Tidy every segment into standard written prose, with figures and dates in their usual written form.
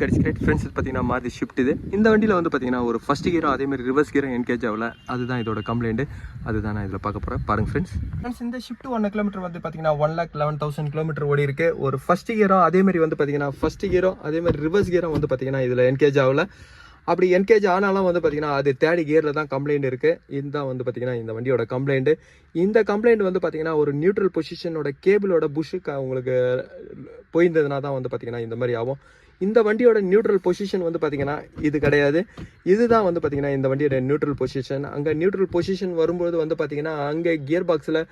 கிடைச்சிக்கிறேன் friends. பார்த்தீங்கன்னா Maruti shift இது. இந்த வண்டியில் வந்து பார்த்தீங்கன்னா ஒரு ஃபஸ்ட் கியரும் அதேமாதிரி ரிவர்ஸ் கியரும் என்கேஜ் ஆகல. அதுதான் இதோட கம்ப்ளைண்ட். அதுதான் நான் இதில் பார்க்க போகிறேன். பாருங்கள் ஃப்ரெண்ட்ஸ். இந்த ஷிஃப்ட் 1 கிலோமீட்டர் வந்து பார்த்தீங்கன்னா 1,11,000 கிலோமீட்டர் ஓடி இருக்கு. ஒரு ஃபஸ்ட் கியரும் அதேமாதிரி வந்து பார்த்தீங்கன்னா ஃபஸ்ட் கியரும் அதேமாதிரி ரிவர்ஸ் கியரும் வந்து பார்த்தீங்கன்னா இதில் என்கேஜ் ஆகல. அப்படி என்கேஜ் ஆனாலும் வந்து பார்த்தீங்கன்னா அது தேர்ட் கியரில் தான் கம்ப்ளைண்ட் இருக்குது. இதுதான் வந்து பார்த்தீங்கன்னா இந்த வண்டியோட கம்ப்ளைண்ட்டு. இந்த கம்ப்ளைண்ட் வந்து பார்த்தீங்கன்னா ஒரு நியூட்ரல் பொசிஷனோட கேபிளோட புஷ்ஷுக்கு உங்களுக்கு போயிருந்ததுனா தான் வந்து பார்த்தீங்கன்னா இந்த மாதிரி ஆகும். இந்த வண்டியோட நியூட்ரல் பொசிஷன் வந்து பார்த்தீங்கன்னா இது கிடையாது. இதுதான் வந்து பார்த்தீங்கன்னா இந்த வண்டியோட நியூட்ரல் பொசிஷன். அங்கே நியூட்ரல் பொசிஷன் வரும்போது வந்து பார்த்தீங்கன்னா அங்கே கியர் பாக்ஸில்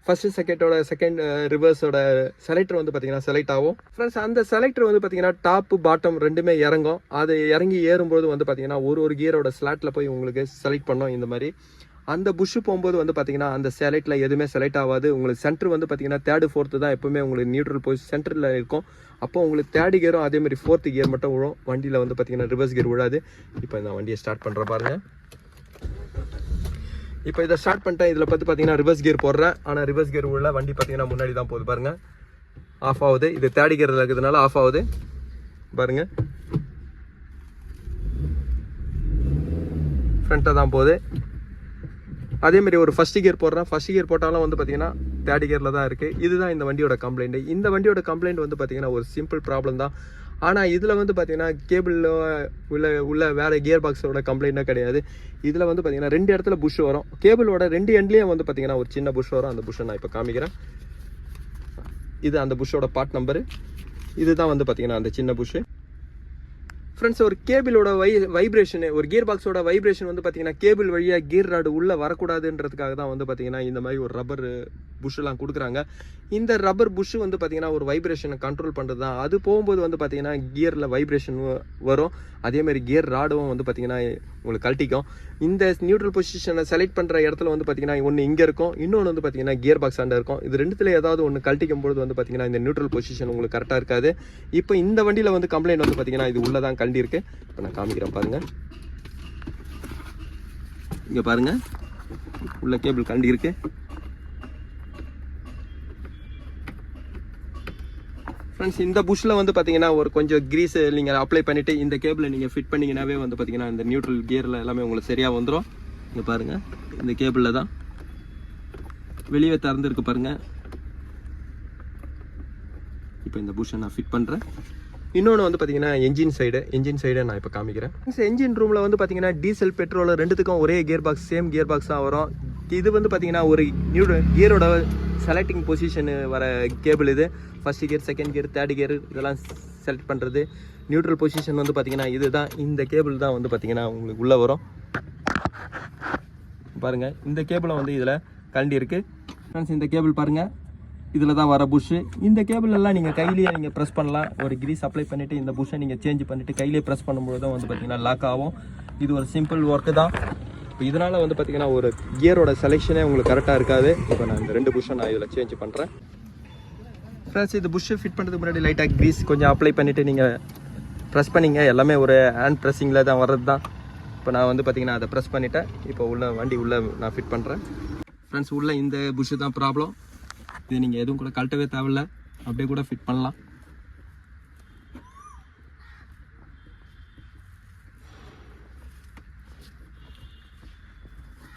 ஃபஸ்ட்டு செகண்ட் ரிவர்ஸோட செலக்டர் வந்து பார்த்தீங்கன்னா செலக்ட் ஆகும் ஃப்ரெண்ட்ஸ். அந்த செலக்டர் வந்து பார்த்தீங்கன்னா டாப்பு பாட்டம் ரெண்டுமே இறங்கும். அது இறங்கி ஏறும்போது வந்து பார்த்தீங்கன்னா ஒரு கியரோட ஸ்லாட்டில் போய் உங்களுக்கு செலக்ட் பண்ணோம். இந்த மாதிரி அந்த புஷ்ஷு போகும்போது வந்து பார்த்தீங்கன்னா அந்த செலக்டில் எதுவுமே செலக்ட் ஆகாது. உங்களுக்கு சென்டர் வந்து பார்த்தீங்கன்னா 3rd 4th தான் எப்போவுமே உங்களுக்கு நியூட்ரல் பொசிஷன் சென்டரில் இருக்கும். அப்போ உங்களுக்கு 3rd கியரும் அதேமாதிரி 4th கியர் மட்டும் விழும். வண்டியில் வந்து பார்த்தீங்கன்னா ரிவர்ஸ் கியர் விழாது. இப்போ இந்த வண்டியை ஸ்டார்ட் பண்ணுற பாருங்கள். இப்போ இதை ஸ்டார்ட் பண்ணிட்டேன். இதில் பார்த்து பார்த்தீங்கன்னா ரிவர்ஸ் கியர் போடுறேன். ஆனால் ரிவர்ஸ் கியர் உள்ள வண்டி பார்த்தீங்கன்னா முன்னாடி தான் போகுது பாருங்கள். ஆஃப் ஆகுது. இது 3rd கியரில் இருக்கிறதுனால ஆஃப் ஆகுது பாருங்கள். ஃப்ரண்ட்டாக தான் போகுது. அதேமாதிரி ஒரு ஃபஸ்ட் கியர் போடுறேன். ஃபஸ்ட் கியர் போட்டாலும் வந்து பார்த்தீங்கன்னா 3rd கியரில் தான் இருக்குது. இதுதான் இந்த வண்டியோட கம்ப்ளைண்ட். இந்த வண்டியோட கம்ப்ளைண்ட் வந்து பார்த்தீங்கன்னா ஒரு சிம்பிள் ப்ராப்ளம் தான். ஆனால் இதில் வந்து பார்த்தீங்கன்னா கேபிளில் உள்ள வேறு கியர் பாக்ஸோட கம்ப்ளைண்ட்டாக கிடையாது. இதில் வந்து பார்த்தீங்கன்னா 2 இடத்துல புஷ் வரும். கேபிளோட 2 எண்ட்லேயும் வந்து பார்த்தீங்கன்னா ஒரு சின்ன புஷ் வரும். அந்த புஷ்ஷை நான் இப்போ காமிக்கிறேன். இது அந்த புஷ்ஷோட பார்ட் நம்பரு. இதுதான் வந்து பார்த்தீங்கன்னா அந்த சின்ன புஷ்ஷு ஃப்ரெண்ட்ஸ். ஒரு கேபிளோட வைப்ரேஷனு, ஒரு கியர் பாக்ஸோட வைப்ரேஷன் வந்து பார்த்தீங்கன்னா கேபிள் வழியாக கியர் ராடு உள்ளே வரக்கூடாதுன்றதுக்காக தான் வந்து பார்த்தீங்கன்னா இந்த மாதிரி ஒரு ரப்பர் புஷ்ஷெலாம் கொடுக்குறாங்க. இந்த ரப்பர் புஷ்ஷு வந்து பார்த்தீங்கன்னா ஒரு வைப்ரேஷனை கண்ட்ரோல் பண்ணுறது தான். அது போகும்போது வந்து பார்த்தீங்கன்னா கியரில் வைப்ரேஷன் வரும். அதேமாதிரி கியர் ராடும் வந்து பார்த்தீங்கன்னா உங்களுக்கு கழட்டிக்கும். இந்த நியூட்ரல் பொசிஷனை செலக்ட் பண்ணுற இடத்துல வந்து பார்த்தீங்கன்னா ஒன்று இங்கே இருக்கும், இன்னொன்று வந்து பார்த்தீங்கன்னா கியர் பாக்ஸ் ஆண்ட இருக்கும். இது ரெண்டுத்தில் ஏதாவது ஒன்று கழட்டிக்கும் பொழுது வந்து பார்த்தீங்கன்னா இந்த நியூட்ரல் பொசிஷன் உங்களுக்கு கரெக்டாக இருக்காது. இப்போ இந்த வண்டியில் வந்து கம்ப்ளைண்ட் வந்து பார்த்தீங்கன்னா இது உள்ளே தான் கழட்டி இருக்கு. இப்போ நான் காமிக்கிறேன் பாருங்கள். இங்கே பாருங்கள், உள்ள கேபிள் கழட்டி இருக்கு. ஃப்ரெண்ட்ஸ், இந்த புஷ்ஷில் வந்து பார்த்தீங்கன்னா ஒரு கொஞ்சம் கிரீஸ் நீங்கள் அப்ளை பண்ணிவிட்டு இந்த கேபிளை நீங்கள் ஃபிட் பண்ணிங்கன்னாவே வந்து பார்த்தீங்கன்னா இந்த நியூட்ரல் கியரில் எல்லாமே உங்களுக்கு சரியாக வந்துடும். இங்கே பாருங்கள், இந்த கேபிளில் தான் வெளியே திறந்துருக்கு பாருங்கள். இப்போ இந்த புஷ்ஷை நான் ஃபிட் பண்ணுறேன். இன்னொன்று வந்து பார்த்தீங்கன்னா என்ஜின் சைடை நான் இப்போ காமிக்கிறேன். என்ஜின் ரூமில் வந்து பார்த்தீங்கன்னா டீசல் பெட்ரோல் ரெண்டுத்துக்கும் ஒரே gear box, same gear box தான் வரும். இது வந்து பார்த்தீங்கன்னா ஒரு கியரோட செலக்டிங் பொசிஷனு வர கேபிள் இது. First gear, second gear, 3rd gear இதெல்லாம் செலக்ட் பண்ணுறது. நியூட்ரல் பொசிஷன் வந்து பார்த்தீங்கன்னா இதுதான். இந்த கேபிள் தான் வந்து பார்த்தீங்கன்னா உங்களுக்கு உள்ளே வரும் பாருங்கள். இந்த கேபிளை வந்து இதில் கழட்டி இருக்குது ஃப்ரெண்ட்ஸ். இந்த கேபிள் பாருங்கள், இதில் தான் வர புஷ்ஷு. இந்த கேபிள் எல்லாம் நீங்கள் கையிலேயே நீங்கள் ப்ரெஸ் பண்ணலாம். ஒரு கிரீஸ் அப்ளை பண்ணிவிட்டு இந்த புஷ்ஷை நீங்கள் சேஞ்ச் பண்ணிவிட்டு கையிலே ப்ரெஸ் பண்ணும்போது தான் வந்து பார்த்தீங்கன்னா லாக் ஆகும். இது ஒரு சிம்பிள் ஒர்க்கு தான். இப்போ இதனால் வந்து பார்த்தீங்கன்னா ஒரு கியரோட செலெக்ஷனே உங்களுக்கு கரெக்டாக இருக்காது. இப்போ நான் இந்த 2 புஷ்ஷை நான் இதில் சேஞ்ச் பண்ணுறேன் ஃப்ரெண்ட்ஸ். இது புஷ்ஷை ஃபிட் பண்ணுறதுக்கு முன்னாடி லைட்டாக கிரீஸ் கொஞ்சம் அப்ளை பண்ணிவிட்டு நீங்கள் ப்ரெஸ் பண்ணிங்க. எல்லாமே ஒரு ஹேண்ட் ப்ரெஸ்ஸிங்கில் தான் வர்றது தான். இப்போ நான் வந்து பார்த்தீங்கன்னா அதை ப்ரெஸ் பண்ணிவிட்டேன். இப்போ வண்டி உள்ளே நான் ஃபிட் பண்ணுறேன் ஃப்ரெண்ட்ஸ். உள்ளே இந்த புஷ்ஷு தான் ப்ராப்ளம். இது நீங்கள் எதுவும் கூட கழட்டவே தேவையில்லை, அப்படியே கூட ஃபிட் பண்ணலாம்.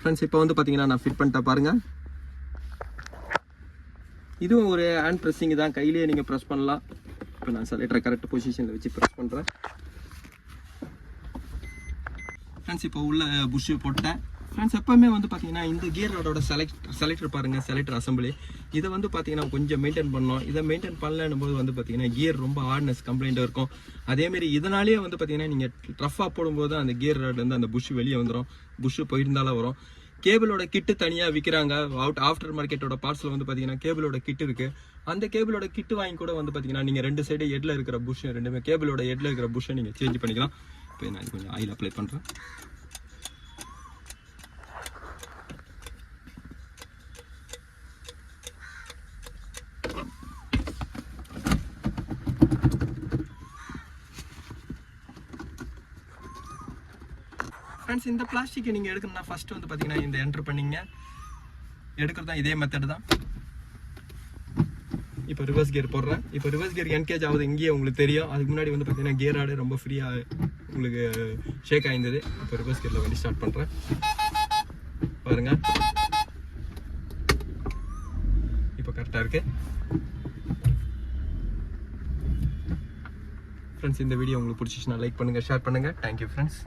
ஃப்ரெண்ட்ஸ், இப்போ வந்து பார்த்தீங்கன்னா நான் ஃபிட் பண்ணிட்டேன் பாருங்கள். இதுவும் ஒரு ஹேண்ட் ப்ரெஸ்ஸிங் தான், கையிலேயே நீங்கள் ப்ரெஸ் பண்ணலாம். இப்போ நான் செலக்டரை கரெக்ட் பொசிஷனில் வச்சு ப்ரெஸ் பண்ணுறேன் ஃப்ரெண்ட்ஸ். இப்போ உள்ள புஷ்ஷு போட்டேன் ஃப்ரெண்ட்ஸ். எப்போவுமே வந்து பார்த்தீங்கன்னா இந்த கியர் ராடோட செலக்டர் பாருங்கள், செலக்டர் அசம்பிளி இதை வந்து பார்த்தீங்கன்னா கொஞ்சம் மெயின்டைன் பண்ணணும். இதை மெயின்டைன் பண்ணலன்னும் போது வந்து பார்த்தீங்கன்னா கியர் ரொம்ப ஹார்ட்னஸ் கம்ப்ளைண்ட்டாக இருக்கும். அதேமாரி இதனாலேயே வந்து பார்த்தீங்கன்னா நீங்கள் ரஃபாக போடும்போது அந்த கியர் ராட்லேருந்து அந்த புஷ்ஷு வெளியே வந்துடும். புஷ்ஷு போயிருந்தாலும் வரும். கேபிளோட கிட்டு தனியாக விற்கிறாங்க. ஆஃப்டர் மார்க்கெட்டோட பார்ட்ஸில் வந்து பார்த்தீங்கன்னா கேபிளோட கிட்டு இருக்குது. அந்த கேபிளோட கிட்டு வாங்கி கூட வந்து பார்த்தீங்கன்னா நீங்கள் 2 சைடு ஹெட்டில் இருக்கிற புஷ்ஷு, ரெண்டுமே கேபிளோட ஹெட்டில் இருக்கிற புஷ்ஷை நீங்கள் சேஞ்ச் பண்ணிக்கலாம். இப்போ நான் கொஞ்சம் ஆயில் அப்ளை பண்ணுறேன். ஃப்ரெண்ட்ஸ், இந்த பிளாஸ்டிக்கை நீங்கள் எடுக்கணும்னா ஃபஸ்ட்டு வந்து பார்த்தீங்கன்னா இந்த என்ட்ரு பண்ணிங்க. எடுக்கிறது தான் இதே மெத்தட் தான். இப்போ ரிவர்ஸ் கியர் போடுறேன். இப்போ ரிவர்ஸ் கியர் என்கேஜ் ஆகுது இங்கேயே உங்களுக்கு தெரியும். அதுக்கு முன்னாடி வந்து பார்த்தீங்கன்னா கியர் ஆடு ரொம்ப ஃப்ரீயாக உங்களுக்கு ஷேக் ஆயிருந்தது. இப்போ ரிவர்ஸ் கியரில் வண்டி ஸ்டார்ட் பண்ணுறேன் பாருங்கள். இப்போ கரெக்டாக இருக்குது ஃப்ரெண்ட்ஸ். இந்த வீடியோ உங்களுக்கு பிடிச்சிச்சுன்னா லைக் பண்ணுங்கள், ஷேர் பண்ணுங்கள். Thank you friends.